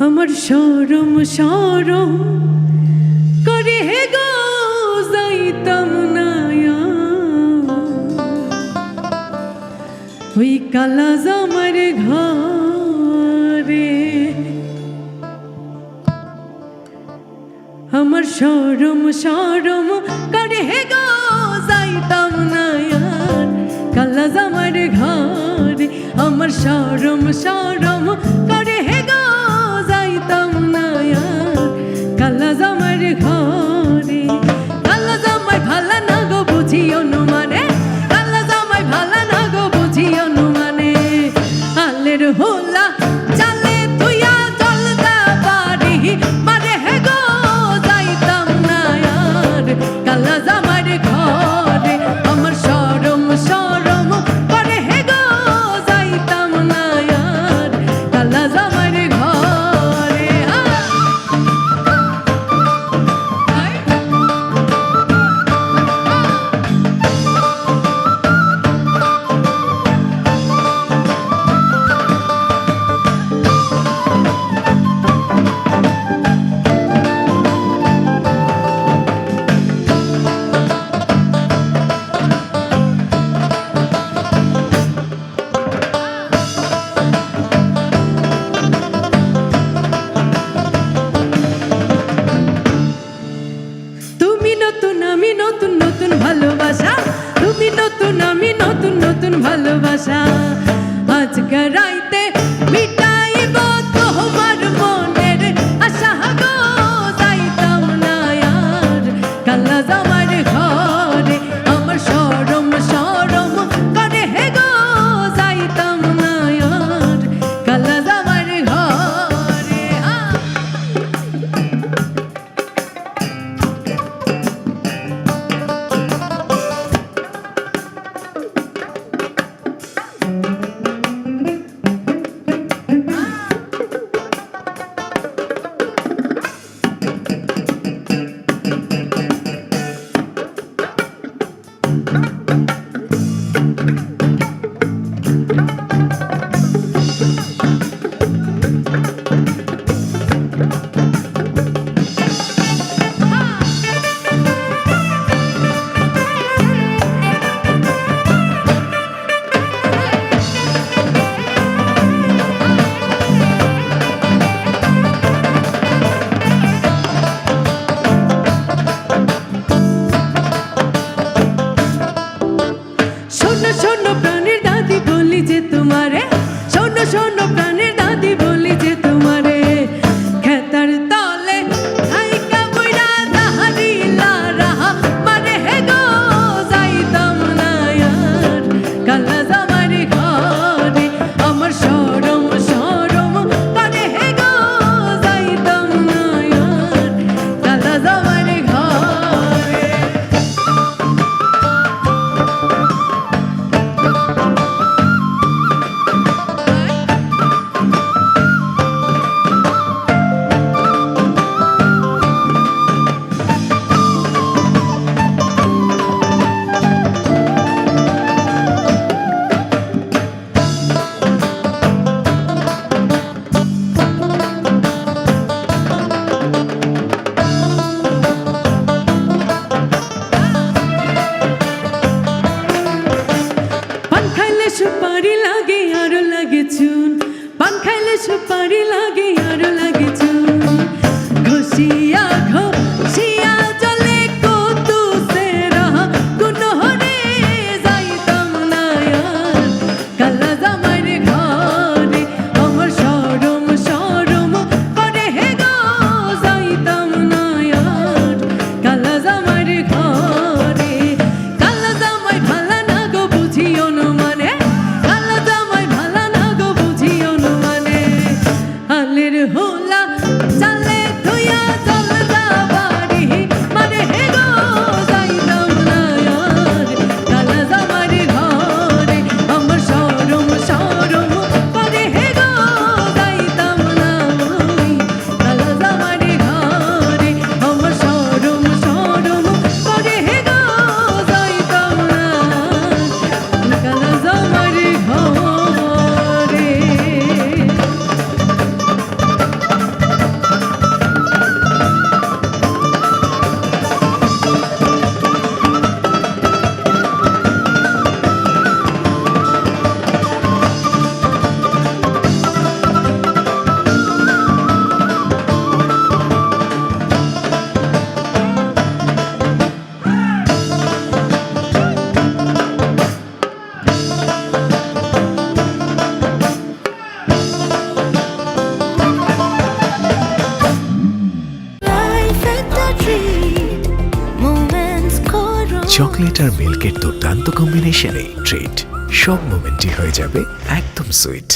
আমার শরম শরম করে হে গো যাইতাম না ওই কালা জামার ঘরে। আমার শরম শরম করে হে গো যাইতাম না কালা জামার ঘরে। আমার শরম শরম করে হে গো যাইতাম না কালা জামার ঘরে। কালা জামাই ভালা না গো বুঝি অনুমানে, কালা জামাই ভালা না গো বুঝি অনুমানে। আলের হোলা চালে তুইয়া চলতা পারি মারে হে গো যাইতাম না কালা জামার ঘরে। আমার শরম শরম করে হে গো যাইতাম না কালা জামার ঘরে। আমি নতুন নতুন ভালোবাসা, তুমি নতুন আমি নতুন নতুন ভালোবাসা। আজকে রাইতে মিটাইব তোমার মনের আশা গো যাইতাম না কালা জামার ঘরে। আমার শরম শরম করে হে গো যাইতাম না কালা জামার ঘরে। শোনো প্রাণের দাদি বলি যে তোমারে, শোনো শোনো প্রাণের দাদি বলি যে তোমারে। খেতার তলে হাইকা বইরা দাহারিলা রাহা মারে হে গো যাইতাম না কালা জামার ঘরে। আমার শরম শরম করে হে গো যাইতাম না কালা জামার ঘরে। সুপারি লাগে আরো লাগে চুন, পান খাইলে সুপারি লাগে আরো লাগে চুন। ঘষিয়া ঘষিয়া জলে কতু সেরা গুনহরে যাইতাম না কালা জামার ঘরে। আমার শরম শরম করে হে গো যাইতাম না কালা জামার ঘরে। কালা জামাই ভালা না গো বুঝি অনুমানে, কালা জামাই ভালা না গো বুঝি অনুমানে। আলের হোলা চালে ধুইয়া চলতা বাড়ি মানে হে গো যাইতাম না কালা জামার ঘরে। আমার শরম শরম করে হে গো যাইতাম না কালা জামার ঘরে। আমার শরম শরম করে হে গো যাইতাম না কালা জামার ঘরে। চকলেট আর মিল্কের দুর্দান্ত কম্বিনেশনে ট্রিট সব মোমেন্টই হয়ে যাবে একদম সুইট।